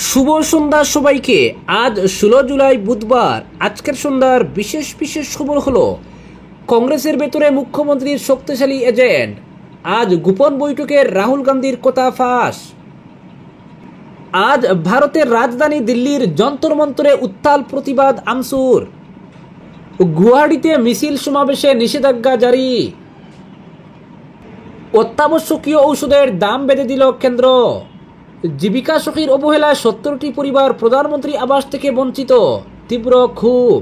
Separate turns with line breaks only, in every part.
শুভ সন্ধ্যা সবাইকে। আজ 16 জুলাই বুধবার। আজকের সন্ধ্যার বিশেষ বিশেষ খবর হলো, কংগ্রেসের ভেতরে মুখ্যমন্ত্রীর শক্তিশালী এজেন্ট। আজ গোপন বৈঠকে রাহুল গান্ধীর কথা ফাঁস। আজ ভারতের রাজধানী দিল্লির যন্তর মন্তরে উত্তাল প্রতিবাদ আমসুর। গুয়াহাটিতে মিছিল সমাবেশে নিষেধাজ্ঞা জারি। অত্যাবশ্যকীয় ঔষধের দাম বেঁধে দিল কেন্দ্র। জীবিকা সখীর অবহেলায় 70টি পরিবার প্রধানমন্ত্রী আবাস থেকে বঞ্চিত। তীব্র ক্ষোভ।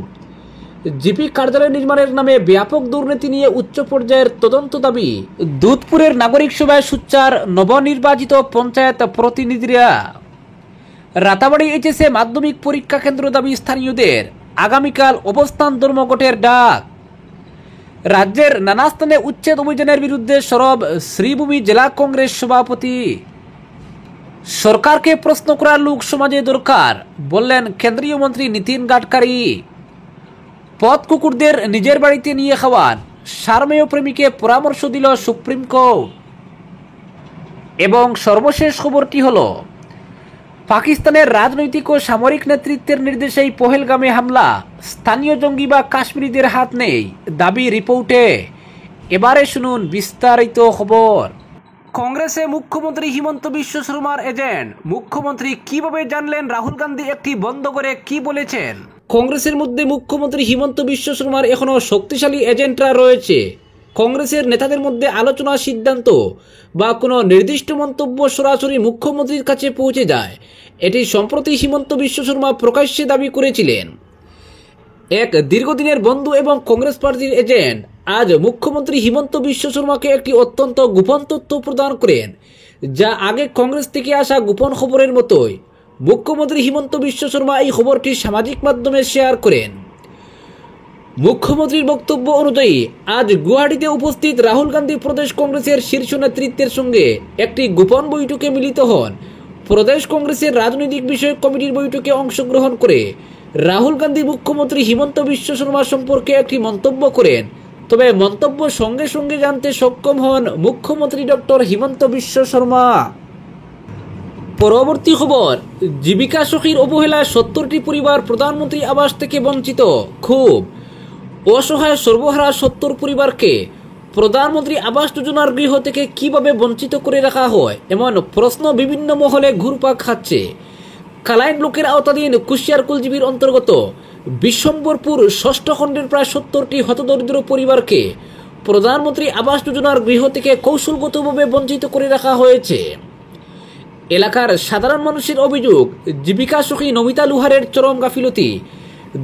জিপি কার্যালয় নির্মাণের নামে ব্যাপক দুর্নীতি নিয়ে উচ্চ পর্যায়ের তদন্ত দাবি। দুধপুরের নাগরিক সভায় সোচ্চার নবনির্বাচিত পঞ্চায়েত প্রতিনিধিরা। রাতাবাড়ি এইচএসএ মাধ্যমিক পরীক্ষা কেন্দ্র দাবি স্থানীয়দের। আগামীকাল অবস্থান ধর্মঘটের ডাক। রাজ্যের নানা স্থানে উচ্ছেদ অভিযানের বিরুদ্ধে সরব শ্রীভূমি জেলা কংগ্রেস সভাপতি। সরকারকে প্রশ্ন করার লোক সমাজে দরকার, বললেন কেন্দ্রীয় মন্ত্রী নীতিন গাডকারি। পথ কুকুরদের নিজের বাড়িতে নিয়ে খাওয়ান, সারমেয় প্রেমীকে পরামর্শ দিল সুপ্রিম কোর্ট। এবং সর্বশেষ খবরটি হল, পাকিস্তানের রাজনৈতিক ও সামরিক নেতৃত্বের নির্দেশেই পহেলগামে হামলা। স্থানীয় জঙ্গি বা কাশ্মীরিদের হাত নেই, দাবি রিপোর্টে। এবারে শুনুন বিস্তারিত খবর। কংগ্রেসে মুখ্যমন্ত্রী হিমন্ত বিশ্ব শর্মার এজেন্ট। মুখ্যমন্ত্রী কিভাবে জানলেন রাহুল গান্ধী একটি বন্ধ করে কি বলেছেন? কংগ্রেসের মধ্যে মুখ্যমন্ত্রী হিমন্ত বিশ্ব শর্মার এখনও শক্তিশালী এজেন্টরা রয়েছে। কংগ্রেসের নেতাদের মধ্যে আলোচনা, সিদ্ধান্ত বা কোনো নির্দিষ্ট মন্তব্য সরাসরি মুখ্যমন্ত্রীর কাছে পৌঁছে যায়, এটি সম্প্রতি হিমন্ত বিশ্ব শর্মা প্রকাশ্যে দাবি করেছিলেন। এক দীর্ঘদিনের বন্ধু এবং কংগ্রেস পার্টির এজেন্ট আজ মুখ্যমন্ত্রী হিমন্ত বিশ্ব শর্মাকে একটি অত্যন্ত গোপন তথ্য প্রদান করেন, যা আগে কংগ্রেস থেকে আসা গোপন খবরের মতোই। মুখ্যমন্ত্রী হিমন্ত বিশ্ব শর্মা এই খবরটি সামাজিক মাধ্যমে শেয়ার করেন। মুখ্যমন্ত্রীর বক্তব্য অনুযায়ী আজ গুয়াহাটিতে উপস্থিত রাহুল গান্ধী প্রদেশ কংগ্রেসের শীর্ষ নেতৃত্বের সঙ্গে একটি গোপন বৈঠকে মিলিত হন। প্রদেশ কংগ্রেসের রাজনৈতিক বিষয়ক কমিটির বৈঠকে অংশগ্রহণ করে রাহুল গান্ধী মুখ্যমন্ত্রী হিমন্ত বিশ্ব শর্মা সম্পর্কে একটি মন্তব্য করেন। তবে মন্তব্য সঙ্গে সঙ্গে জানতে সক্ষম হন মুখ্যমন্ত্রী ডক্টর হিমন্ত বিশ্ব শর্মা। পরবর্তী খবর, জীবিকা সখীর অবহেলায় 70টি পরিবার প্রধানমন্ত্রী আবাস থেকে বঞ্চিত। খুব অসহায় সর্বহারা 70 পরিবারকে প্রধানমন্ত্রী আবাস যোজনার গৃহ থেকে কিভাবে বঞ্চিত করে রাখা হয়, এমন প্রশ্ন বিভিন্ন মহলে ঘুরপাক খাচ্ছে। কালাইন ব্লকের আওতাধীন কুশিয়ার কুলজিবির অন্তর্গত বিশ্বম্বরপুর 6ষ্ঠ খণ্ডের প্রায় 70টি হতদরিদ্র পরিবারকে প্রধানমন্ত্রী আবাস যোজনার গৃহ থেকে কৌশলগতভাবে বঞ্চিত করে রাখা হয়েছে। এলাকার সাধারণ মানুষের অভিযোগ, জীবিকা সখী নমিতা লুহারের চরম গাফিলতি,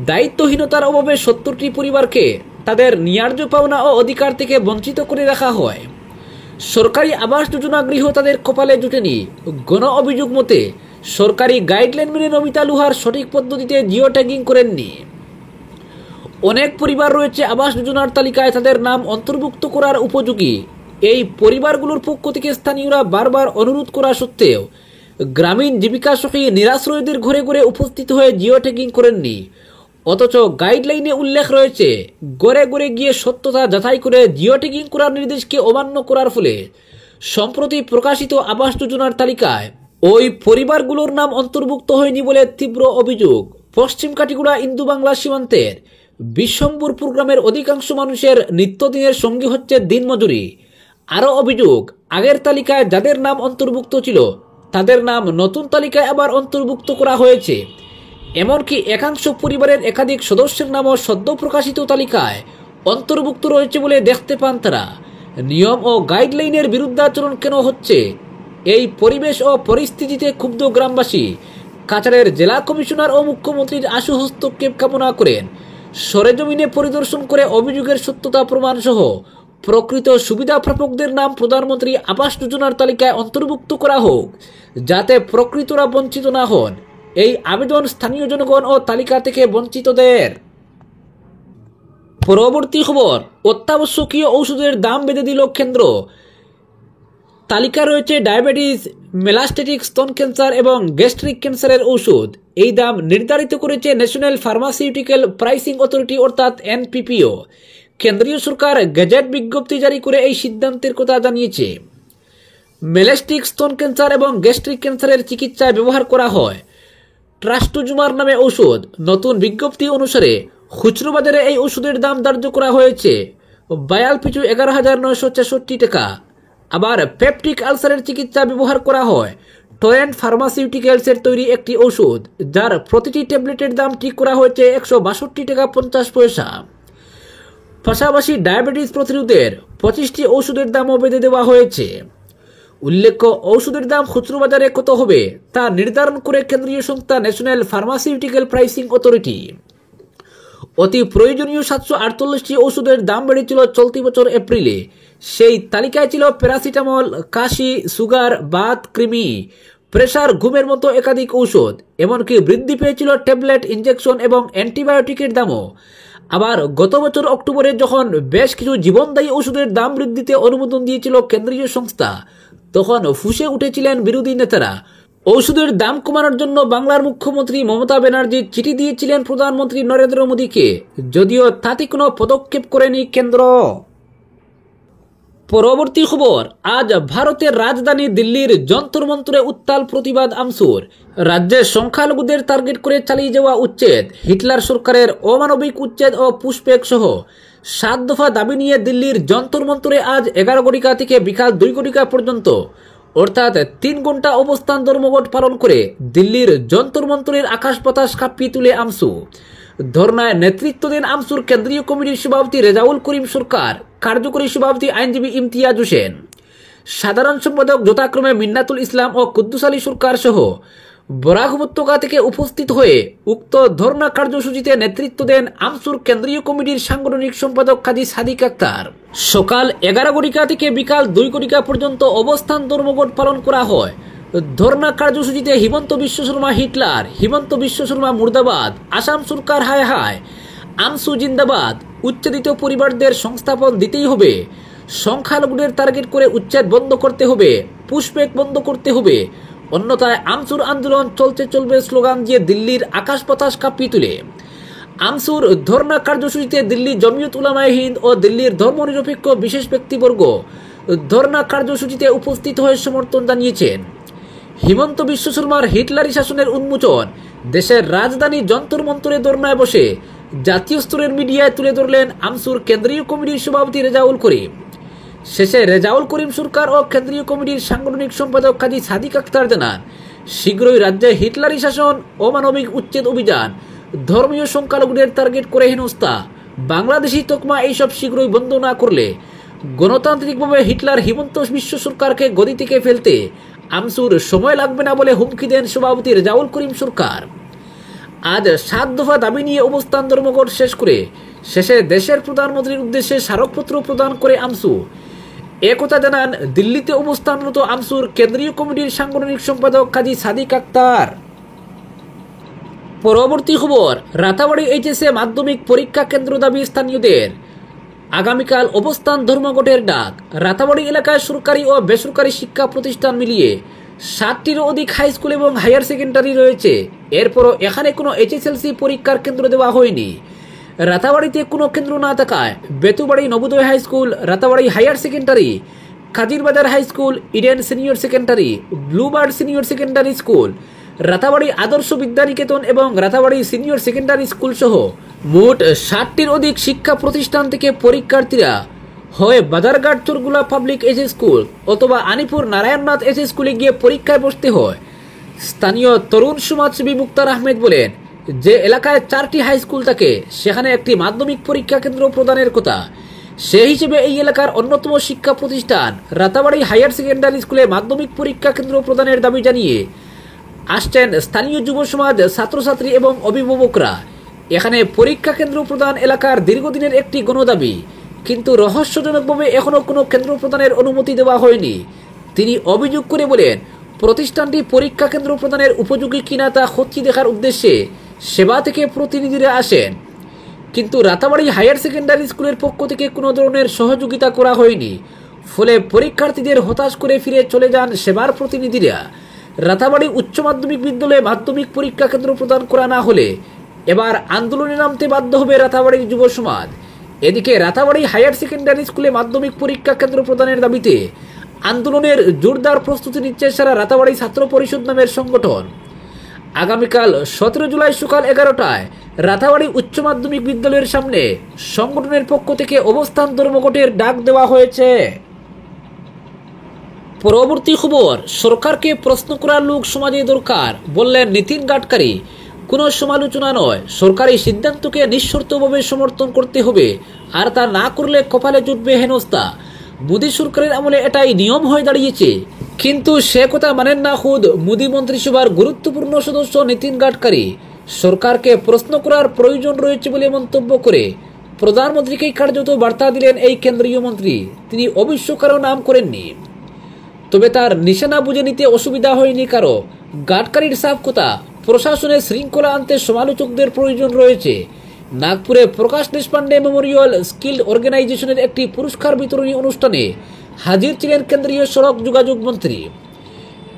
দায়িত্বহীনতার অভাবে 70টি পরিবারকে তাদের ন্যায্য পাওনা ও অধিকার থেকে বঞ্চিত করে রাখা হয়। সরকারি আবাস যোজনা গৃহ তাদের কপালে জুটেনি। গণ অভিযোগ মতে সরকারি গাইডলাইন মেনে নমিতা লুহার সঠিক পদ্ধতিতে জিও ট্যাগিং করেননি। অনেক পরিবার রয়েছে আবাস যোজনার তালিকায় তাদের নাম অন্তর্ভুক্ত করার উপযোগী। এই পরিবারগুলোর পক্ষ থেকে স্থানীয়রা বারবার অনুরোধ করা সত্ত্বেও গ্রামীণ জীবিকা সখী নিরাশ্রয়ীদের ঘরে ঘরে উপস্থিত হয়ে জিও ট্যাগিং করেননি। অথচ গাইডলাইনে উল্লেখ রয়েছে, ঘরে ঘরে গিয়ে সত্যতা যাচাই করে জিও ট্যাগিং করার নির্দেশকে অমান্য করার ফলে সম্প্রতি প্রকাশিত আবাস যোজনার তালিকায় ওই পরিবারগুলোর নাম অন্তর্ভুক্ত হয়নি বলে তীব্র অভিযোগ। পশ্চিম কাটিগুড়া ইন্দু বাংলা সীমান্তের বিশ্বম্বরপুর গ্রামের অধিকাংশ মানুষের নিত্যদিনের সঙ্গী হচ্ছে দিনমজুরি। আরও অভিযোগ, আগের তালিকায় যাদের নাম অন্তর্ভুক্ত ছিল তাদের নাম নতুন তালিকায় আবার অন্তর্ভুক্ত করা হয়েছে। এমনকি একাংশ পরিবারের একাধিক সদস্যের নামও সদ্য প্রকাশিত তালিকায় অন্তর্ভুক্ত রয়েছে বলে দেখতে পান তারা। নিয়ম ও গাইডলাইনের বিরুদ্ধাচরণ কেন হচ্ছে? এই পরিবেশ ও পরিস্থিতিতে ক্ষুব্ধ গ্রামবাসী কাছাড়ের জেলা কমিশনার ও মুখ্যমন্ত্রীর আশু হস্তক্ষেপ কামনা করেন। সরেজমিনে পরিদর্শন করে অভিযোগের সত্যতা প্রমাণ সহ প্রকৃত সুবিধা প্রাপকদের নাম প্রধানমন্ত্রী আবাস যোজনার তালিকায় অন্তর্ভুক্ত করা হোক, যাতে প্রকৃতরা বঞ্চিত না হন। এই আবেদন স্থানীয় জনগণ ও তালিকা থেকে বঞ্চিতদের। পরবর্তী খবর, অত্যাবশ্যকীয় ঔষধের দাম বেঁধে দিল কেন্দ্র। তালিকা রয়েছে ডায়াবেটিস, মেলাস্টেটিক স্তন ক্যান্সার এবং গ্যাস্ট্রিক ক্যান্সারের ঔষধ। এই দাম নির্ধারিত করেছে ন্যাশনাল ফার্মাসিউটিক্যাল প্রাইসিং অথরিটি অর্থাৎ এনপিপিও। কেন্দ্রীয় সরকার গেজেট বিজ্ঞপ্তি জারি করে এই সিদ্ধান্তের কথা জানিয়েছে। মেলাস্টিক স্তন ক্যান্সার এবং গ্যাস্ট্রিক ক্যান্সারের চিকিৎসায় ব্যবহার করা হয় ট্রাস্টুজুমার নামে ঔষধ। নতুন বিজ্ঞপ্তি অনুসারে খুচরো বাজারে এই ওষুধের দাম ধার্য করা হয়েছে বায়াল পিছু 11,966 টাকা। আবার পেপটিক আলসারের চিকিৎসা ব্যবহার করা হয় টরেন্ট ফার্মাসিউটিক্যালসের তৈরি একটি ওষুধ, যার প্রতিটি ট্যাবলেটের দাম ঠিক করা হয়েছে 162 টাকা 50 পয়সা। পাশাপাশি ডায়াবেটিস প্রতিরোধের 25টি ওষুধের দামও বেঁধে দেওয়া হয়েছে। উল্লেখ্য, ওষুধের দাম খুচরো বাজারে কত হবে তা নির্ধারণ করে কেন্দ্রীয় সংস্থা ন্যাশনাল ফার্মাসিউটিক্যাল প্রাইসিং অথরিটি। অতি প্রয়োজনীয় 748টি ওষুধের দাম বেড়েছিল চলতি বছর এপ্রিলে। সেই তালিকায় ছিল প্যারাসিটামল, কাশি, সুগার, বাত, কৃমি, প্রেসার, ঘুমের মতো একাধিক ঔষধ। এমনকি বৃদ্ধি পেয়েছিল ট্যাবলেট, ইনজেকশন এবং অ্যান্টিবায়োটিকের দামও। আবার গত বছর অক্টোবরে যখন বেশ কিছু জীবনদায়ী ওষুধের দাম বৃদ্ধিতে অনুমোদন দিয়েছিল কেন্দ্রীয় সংস্থা, তখন ফুঁসে উঠেছিলেন বিরোধী নেতারা। ওষুধের দাম কমানোর জন্য বাংলার মুখ্যমন্ত্রী মমতা ব্যানার্জি চিঠি দিয়েছিলেন প্রধানমন্ত্রী নরেন্দ্র মোদীকে, যদিও তাতে কোনো পদক্ষেপ করেনি কেন্দ্র। পরবর্তী খবর, আজ ভারতের রাজধানী দিল্লির যন্তর মন্তরে উত্তাল প্রতিবাদ আমসুর। রাজ্যের সংখ্যালঘুদের টার্গেট করে চালিয়ে যাওয়া উচ্ছেদ, হিটলার সরকারের অমানবিক উচ্ছেদ ও পুশব্যাক সহ 7 দফা দাবি নিয়ে দিল্লির যন্তর মন্তরে আজ 11 ঘটিকা থেকে বিকাল 2 ঘটিকা পর্যন্ত অর্থাৎ 3 ঘন্টা অবস্থান ধর্মঘট পালন করে দিল্লির যন্তর মন্তরের আকাশ বাতাস কাঁপিয়ে তুলে আমসু। ধর্নায় নেতৃত্ব দেন আমসুর কেন্দ্রীয় কমিটির সভাপতি রেজাউল করিম সরকার, কার্যকরী সভাপতি আইনজীবী ইমতিয়াজ হোসেন, সাধারণ সম্পাদক যথাক্রমে মিন্নাতুল ইসলাম ও কুদ্দুস আলী সরকার সহ বরাক উপত্যকা থেকে উপস্থিত হয়ে উক্ত ধর্না কার্যসূচিতে নেতৃত্ব দেন আমসুর কেন্দ্রীয় কমিটির সাংগঠনিক সম্পাদক কাজী সাদিক আক্তার। সকাল 11 ঘটিকা থেকে বিকাল 2 ঘটিকা পর্যন্ত অবস্থান ধর্মঘট পালন করা হয়। ধর্না কার্যসূচিতে হিমন্ত বিশ্ব শর্মা হিটলার, হিমন্ত বিশ্ব শর্মা মুর্দাবাদ, আসাম সরকার হায় হায়, আমসু জিন্দাবাদ, উচ্ছেদিত পরিবারদের সংস্থাপন দিতেই হবে, সংখ্যালঘুদের টার্গেট করে উচ্ছেদ বন্ধ করতে হবে, পুশব্যাক বন্ধ করতে হবে, অন্যথায় আমসুর আন্দোলন চলবে স্লোগান দিয়ে দিল্লির আকাশ বাতাস কাঁপিয়ে তুলে। আমসুর ধর্না কার্যসূচিতে দিল্লি জমিয়ত উলামায়ে হিন্দ ও দিল্লির ধর্মনিরপেক্ষ বিশেষ ব্যক্তিবর্গ ধর্না কার্যসূচিতে উপস্থিত হয়ে সমর্থন জানিয়েছেন। হিমন্ত বিশ্ব শর্মার হিটলারি শাসনের উন্মোচন, দেশের রাজধানী যন্তর মন্তরে ধর্নায় বসে জাতীয় স্তরের মিডিয়ায় তুলে ধরলেন আমসুর কেন্দ্রীয় কমিটির সভাপতি রেজাউল করিম। শেষে রেজাউল করিম সরকার ও কেন্দ্রীয় কমিটির সাংগঠনিক সম্পাদক কাজী সাদিক আক্তার জানান, শীঘ্রই রাজ্যে হিটলারি শাসন, অমানবিক উচ্ছেদ অভিযান, ধর্মীয় সংখ্যালঘুদের টার্গেট করে হেনস্থা, বাংলাদেশি তকমা এইসব শীঘ্রই বন্ধ না করলে গণতান্ত্রিকভাবে হিটলার হিমন্ত বিশ্ব সরকারকে গদি থেকে ফেলতে আমসুর সময় লাগবে না বলে হুমকি দেন সভাপতি রেজাউল করিম সরকার। আজ 7 দফা দাবি নিয়ে অবস্থান ধর্মঘট শেষ করে শেষে দেশের প্রধানমন্ত্রীর উদ্দেশ্যে স্মারকপত্র প্রদান করে আমসু। একথা জানান দিল্লিতে অবস্থানরত আমসুর কেন্দ্রীয় কমিটির সাংগঠনিক সম্পাদক কাজী সাদিক আক্তার। পরবর্তী খবর, রাতাবাড়ী এইচএসএ মাধ্যমিক পরীক্ষা কেন্দ্র দাবি স্থানীয়দের। আগামীকাল অবস্থান ধর্মঘটের ডাক। রাতাবাড়ী এলাকায় সরকারি ও বেসরকারি শিক্ষা প্রতিষ্ঠান মিলিয়ে 60টিরও অধিক হাই স্কুল এবং হায়ার সেকেন্ডারি রয়েছে। এরপরও এখানে কোনো এইচএসএলসি পরীক্ষার কেন্দ্র দেওয়া হয়নি। রাতাবাড়িতে কোনো কেন্দ্র না থাকায় Betubari Nabodaya high school, Ratabari higher secondary, Kajirbazar high school, Eden senior secondary, bluebird senior secondary school, Ratabari Adarsha Vidyaniketan এবং রাতাবাড়ি সিনিয়র সেকেন্ডারি স্কুল সহ মোট 60টির অধিক শিক্ষা প্রতিষ্ঠান থেকে পরীক্ষার্থীরা হয় বাজারঘাট চরগুলা পাবলিক এইচএস স্কুল অথবা আনিপুর নারায়ণনাথ এইচএস স্কুলে গিয়ে পরীক্ষায় বসতে হয়। স্থানীয় তরুণ সমাজসেবী মুক্তার আহমেদ বলেন, যে এলাকায় 4টি হাই স্কুল থাকে সেখানে একটি মাধ্যমিক পরীক্ষা কেন্দ্র প্রদানের কথা। সেই হিসেবে এই এলাকার অন্যতম শিক্ষা প্রতিষ্ঠান রাতাবাড়ি হায়ার সেকেন্ডারি স্কুলে মাধ্যমিক পরীক্ষা কেন্দ্র প্রদানের দাবি জানিয়ে আসছেন স্থানীয় যুব সমাজ, ছাত্রছাত্রী এবং অভিভাবকরা। এখানে পরীক্ষা কেন্দ্র প্রদান এলাকার দীর্ঘদিনের একটি গণদাবি, কিন্তু রহস্যজনকভাবে এখনও কোনো কেন্দ্র প্রদানের অনুমতি দেওয়া হয়নি। তিনি অভিযোগ করে বলেন, প্রতিষ্ঠানটি পরীক্ষা কেন্দ্র প্রদানের উপযোগী কিনা তা খতিয়ে দেখার উদ্দেশ্যে সেবা থেকে প্রতিনিধিরা আসেন, কিন্তু রাতাবাড়ি হায়ার সেকেন্ডারি স্কুলের পক্ষ থেকে কোনো ধরনের সহযোগিতা করা হয়নি। ফলে পরীক্ষার্থীদের হতাশ করে ফিরে চলে যান সেবার প্রতিনিধিরা। রাতাবাড়ি উচ্চ মাধ্যমিক বিদ্যালয়ে মাধ্যমিক পরীক্ষা কেন্দ্র প্রদান করা না হলে এবার আন্দোলনে নামতে বাধ্য হবে রাতাবাড়ির যুব সমাজ। এদিকে রাতাবাড়ি হায়ার সেকেন্ডারি স্কুলে মাধ্যমিক পরীক্ষা কেন্দ্র প্রদানের দাবিতে আন্দোলনের জোরদার প্রস্তুতি নিচ্ছে সারা রাতাবাড়ি ছাত্র পরিষদ নামের সংগঠন। আগামীকাল 17 জুলাই সকাল 11টায় রাতাবাড়ি উচ্চ মাধ্যমিক বিদ্যালয়ের সামনে সংগঠনের পক্ষ থেকে অবস্থান ধর্মঘটের ডাক দেওয়া হয়েছে। পরবর্তী খবর, সরকারকে প্রশ্ন করার লোক সমাজে দরকার, বললেন নীতিন গাডকারি। কোনো সমালোচনা নয়, সরকারি সিদ্ধান্তকে নিঃশর্তভাবে সমর্থন করতে হবে, আর তা না করলে কপালে জুটবে হেনস্থা। মোদী সরকারের আমলে এটাই নিয়ম হয়ে দাঁড়িয়েছে, কিন্তু সে কথা মানেন না খুদ মোদী মন্ত্রিসভার গুরুত্বপূর্ণ সদস্য নীতিন গাডকারি। সরকারকে প্রশ্ন করার প্রয়োজন রয়েছে বলে মন্তব্য করে প্রধানমন্ত্রীকে কার্যত বার্তা দিলেন এই কেন্দ্রীয় মন্ত্রী। তিনি অবশ্য কারো নাম করেননি, তবে তার নিশানা বুঝে নিতে অসুবিধা হয়নি কারো। গাডকারির সাফ কথা, প্রশাসনে শৃঙ্খলা আনতে সমালোচকদের প্রয়োজন রয়েছে। নাগপুরে প্রকাশ দেশপান্ডে মেমোরিয়াল স্কিল অর্গানাইজেশনের একটি পুরস্কার বিতরণী অনুষ্ঠানে হাজির ছিলেন কেন্দ্রীয় সড়ক যোগাযোগ মন্ত্রী।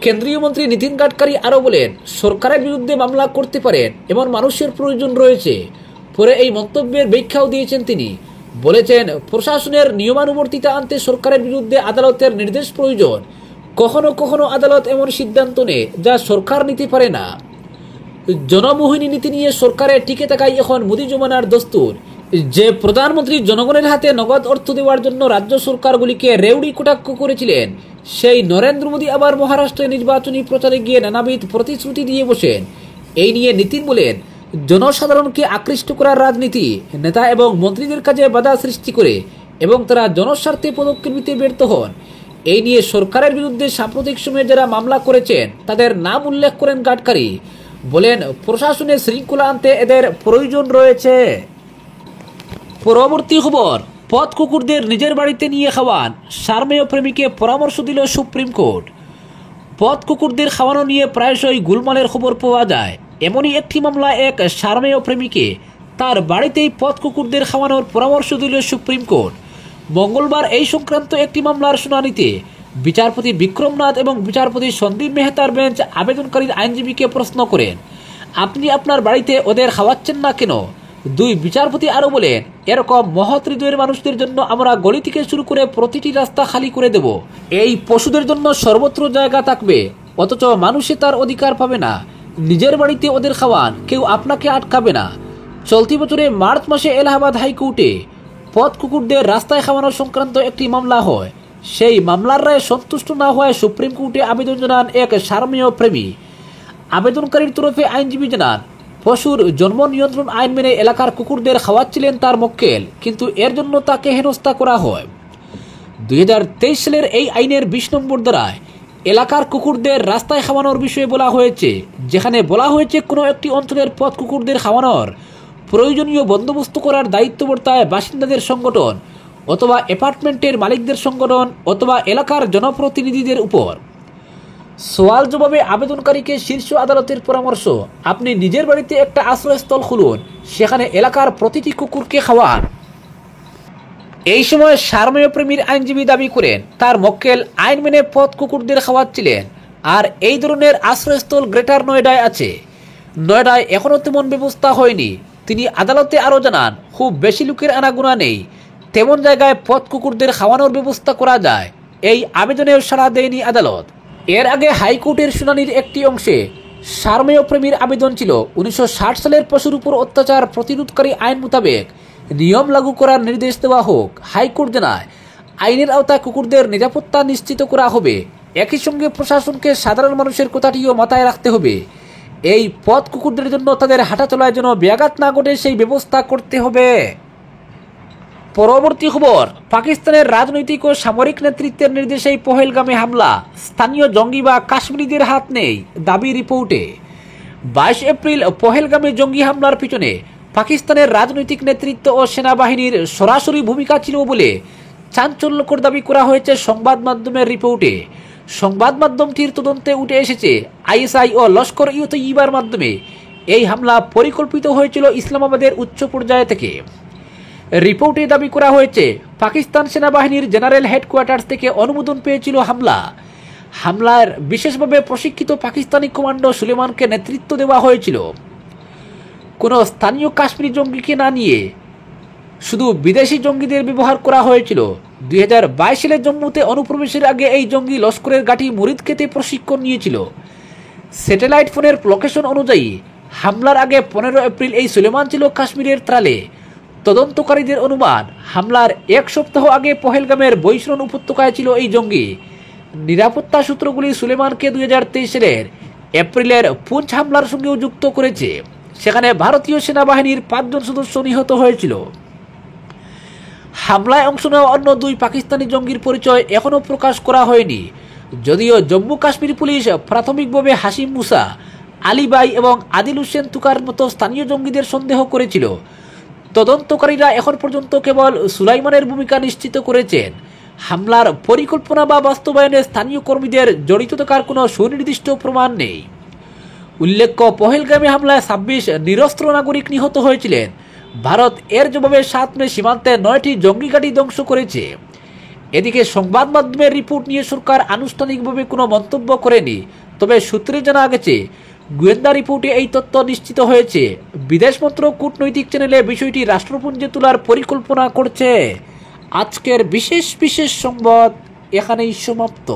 কেন্দ্রীয় মন্ত্রী নীতিন গাডকারি আরও বলেন, সরকারের বিরুদ্ধে মামলা করতে পারেন এমন মানুষের প্রয়োজন রয়েছে। পরে এই মন্তব্যের ব্যাখ্যাও দিয়েছেন তিনি। বলেছেন, প্রশাসনের নিয়মানুবর্তিতা আনতে সরকারের বিরুদ্ধে আদালতের নির্দেশ প্রয়োজন। কখনো কখনো আদালত এমন সিদ্ধান্ত নেয় যা সরকার নিতে পারে না। জনমোহিনী নীতি নিয়ে সরকারে টিকে থাকাই এখন মোদী জমানার দস্তুর। যে প্রধানমন্ত্রী জনগণের হাতে নগদ অর্থ দেওয়ার জন্য রাজ্য সরকারগুলিকে রেউড়ি কটাক্ষ করেছিলেন, সেই নরেন্দ্র মোদী আবার মহারাষ্ট্রে নির্বাচনী প্রচারে গিয়ে নানাবিধ প্রতিশ্রুতি দিয়ে বসেন। এই নিয়ে নীতিন বলেন, জনসাধারণকে আকৃষ্ট করার রাজনীতি নেতা এবং মন্ত্রীদের কাজে বাধা সৃষ্টি করে এবং তারা জনস্বার্থে পদক্ষেপ নিতে ব্যর্থ হন। এই নিয়ে সরকারের বিরুদ্ধে সাম্প্রতিক সময়ে যারা মামলা করেছেন তাদের নাম উল্লেখ করেন গাডকারি। বলেন, প্রশাসনে শৃঙ্খলা আনতে এদের প্রয়োজন রয়েছে। পরবর্তী খবর, পথ কুকুরদের নিজের বাড়িতে নিয়ে খাওয়ান, সারমেয় প্রেমীকে পরামর্শ দিল সুপ্রিম কোর্ট। পথ কুকুরদের খাওয়ানো নিয়ে প্রায়শই গোলমালের খবর পাওয়া যায়। এমনই একটি মামলা এক সারমেয় প্রেমীকে তার বাড়িতেই পথ কুকুরদের খাওয়ানোর পরামর্শ দিল সুপ্রিম কোর্ট। মঙ্গলবার এই সংক্রান্ত একটি মামলার শুনানিতে বিচারপতি বিক্রম নাথ এবং বিচারপতি সন্দীপ মেহতার বেঞ্চ আবেদনকারীর আইনজীবীকে প্রশ্ন করেন, আপনি আপনার বাড়িতে ওদের খাওয়াচ্ছেন না কেন? দুই বিচারপতি আরও বলেন, এরকম মহৎ হৃদয়ের মানুষদের জন্য আমরা গলি থেকে শুরু করে প্রতিটি রাস্তা খালি করে দেব। এই পশুদের জন্য সর্বত্র জায়গা থাকবে, অথচ মানুষে তার অধিকার পাবে না। নিজের বাড়িতে ওদের খাওয়ান, কেউ আপনাকে আটকাবে না। চলতি বছরে মার্চ মাসে এলাহাবাদ হাইকোর্টে পথ কুকুরদের রাস্তায় খাওয়ানো সংক্রান্ত একটি মামলা হয়। সেই মামলার রায়ে সন্তুষ্ট না হওয়ায় সুপ্রিম কোর্টে আবেদন জানান এক সারমেয় প্রেমী। আবেদনকারীর তরফে আইনজীবী জানান, পশুর জন্ম নিয়ন্ত্রণ আইন মেনে এলাকার কুকুরদের খাওয়াচ্ছিলেন তার মক্কেল, কিন্তু এর জন্য তাকে হেনস্থা করা হয়। 2023 সালের এই আইনের 20 নম্বর ধারায় এলাকার কুকুরদের রাস্তায় খাওয়ানোর বিষয়ে বলা হয়েছে, যেখানে বলা হয়েছে কোনো একটি অঞ্চলের পথ কুকুরদের খাওয়ানোর প্রয়োজনীয় বন্দোবস্ত করার দায়িত্ব বর্তায় বাসিন্দাদের সংগঠন অথবা অ্যাপার্টমেন্টের মালিকদের সংগঠন অথবা এলাকার জনপ্রতিনিধিদের উপর। সওয়াল জবাবে আবেদনকারীকে শীর্ষ আদালতের পরামর্শ, আপনি নিজের বাড়িতে একটা আশ্রয়স্থল খুলুন, সেখানে এলাকার প্রতিটি কুকুরকে খাওয়ান। এই সময় সারমেয় প্রেমীর আইনজীবী দাবি করেন, তার মক্কেল আইন মেনে পথ কুকুরদের খাওয়াচ্ছিলেন, আর এই ধরনের আশ্রয়স্থল গ্রেটার নয়ডায় আছে। নয়ডায় এখনও তেমন ব্যবস্থা হয়নি। তিনি আদালতে আরও জানান, খুব বেশি লোকের আনাগোনা নেই, তেমন জায়গায় পথ কুকুরদের খাওয়ানোর ব্যবস্থা করা যায়। এই আবেদনেও সাড়া দেয়নি আদালত। এর আগে হাইকোর্টের শুনানির একটি অংশে সারমেয় প্রেমীর আবেদন ছিল 1960 সালের পশুর উপর অত্যাচার প্রতিরোধকারী আইন মোতাবেক নিয়ম লাগু করার নির্দেশ দেওয়া হোক। হাইকোর্ট জানায়, আইনের আওতায় কুকুরদের নিরাপত্তা নিশ্চিত করা হবে। একই সঙ্গে প্রশাসনকে সাধারণ মানুষের কথাটিও মাথায় রাখতে হবে। এই পথ কুকুরদের জন্য তাদের হাঁটাচলায় যেন ব্যাঘাত না ঘটে সেই ব্যবস্থা করতে হবে। পরবর্তী খবর, পাকিস্তানের রাজনৈতিক ও সামরিক নেতৃত্বের নির্দেশেই পহেলগামে হামলা, স্থানীয় জঙ্গি বা কাশ্মীরিদের হাত নেই, দাবি রিপোর্টে। 22 এপ্রিল পহেলগামে জঙ্গি হামলার পিছনে পাকিস্তানের রাজনৈতিক নেতৃত্ব ও সেনাবাহিনীর সরাসরি ভূমিকা ছিল বলে চাঞ্চল্যকর দাবি করা হয়েছে সংবাদ মাধ্যমের রিপোর্টে। সংবাদ মাধ্যমটির তদন্তে উঠে এসেছে, আইএসআই ও লস্কর ই তৈয়বার মাধ্যমে এই হামলা পরিকল্পিত হয়েছিল ইসলামাবাদের উচ্চ পর্যায়ে থেকে। রিপোর্টে দাবি করা হয়েছে, পাকিস্তান সেনাবাহিনীর জেনারেল হেডকোয়ার্টার্স থেকে অনুমোদন পেয়েছিল হামলার বিশেষভাবে প্রশিক্ষিত পাকিস্তানি কমান্ডো সুলেমানকে নেতৃত্ব দেওয়া হয়েছিল। কোনো স্থানীয় কাশ্মীরি জঙ্গিকে না নিয়ে শুধু বিদেশি জঙ্গিদের ব্যবহার করা হয়েছিল। 2022 সালে জম্মুতে অনুপ্রবেশের আগে এই জঙ্গি লস্করের ঘাঁটি মুরিদ খেতে প্রশিক্ষণ নিয়েছিল। স্যাটেলাইট ফোনের লোকেশন অনুযায়ী হামলার আগে 15 এপ্রিল এই সুলেমান ছিল কাশ্মীরের ত্রালে। তদন্তকারীদের অনুমান, হামলার এক সপ্তাহ আগে পহেলগামের বৈশরণ উপত্যকায় ছিল এই জঙ্গি। নিরাপত্তা সূত্রগুলি সুলেমানকে 2023 সালের এপ্রিলের পুঞ্চ হামলার সঙ্গেও যুক্ত করেছে। সেখানে ভারতীয় সেনাবাহিনীর 5 জন সদস্য নিহত হয়েছিল। হামলায় অংশ নেওয়া অন্য 2 পাকিস্তানি জঙ্গির পরিচয় এখনও প্রকাশ করা হয়নি, যদিও জম্মু কাশ্মীর পুলিশ প্রাথমিকভাবে হাসিম মুসা, আলিবাই এবং আদিল হোসেন তুকার মতো স্থানীয় জঙ্গিদের সন্দেহ করেছিল। তদন্তকারীরা এখন পর্যন্ত কেবল সুলাইমানের ভূমিকা নিশ্চিত করেছেন। হামলার পরিকল্পনা বা বাস্তবায়নে স্থানীয় কর্মীদের জড়িত থাকার কোনো সুনির্দিষ্ট প্রমাণ নেই। উল্লেখ্য, পহেলগামী হামলায় 26 নিরস্ত্র নাগরিক নিহত হয়েছিলেন। ভারত এর জবাবে 7 মে সীমান্তে 9টি জঙ্গি ঘাঁটি ধ্বংস করেছে। এদিকে সংবাদ মাধ্যমের রিপোর্ট নিয়ে সরকার আনুষ্ঠানিকভাবে কোনো মন্তব্য করেনি, তবে সূত্রে জানা গেছে গোয়েন্দা রিপোর্টে এই তথ্য নিশ্চিত হয়েছে। বিদেশ মন্ত্রক কূটনৈতিক চ্যানেলে বিষয়টি রাষ্ট্রপুঞ্জে তোলার পরিকল্পনা করছে। আজকের বিশেষ সংবাদ এখানেই সমাপ্ত।